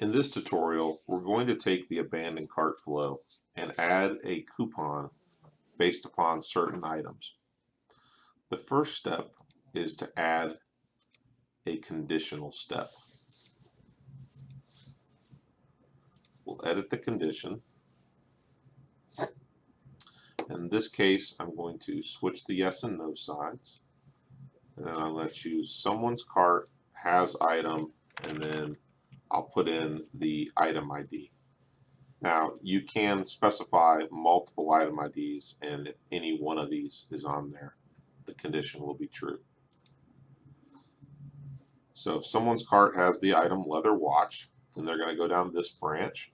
In this tutorial, we're going to take the abandoned cart flow and add a coupon based upon certain items. The first step is to add a conditional step. We'll edit the condition. In this case, I'm going to switch the yes and no sides. And then I'm going to choose someone's cart has item, and then I'll put in the item ID. Now, you can specify multiple item IDs, and if any one of these is on there, the condition will be true. So if someone's cart has the item leather watch, then they're going to go down this branch,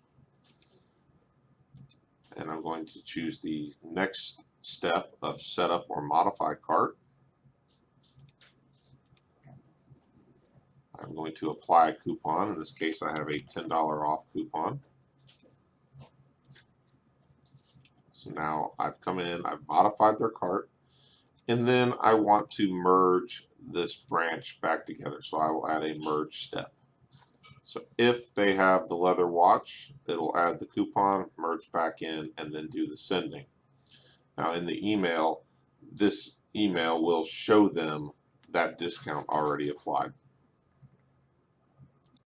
and I'm going to choose the next step of setup or modify cart. I'm going to apply a coupon. In this case, I have a $10 off coupon. So now I've come in, I've modified their cart, and then I want to merge this branch back together. So I will add a merge step. So if they have the leather watch, it'll add the coupon, merge back in, and then do the sending. Now in the email, this email will show them that discount already applied.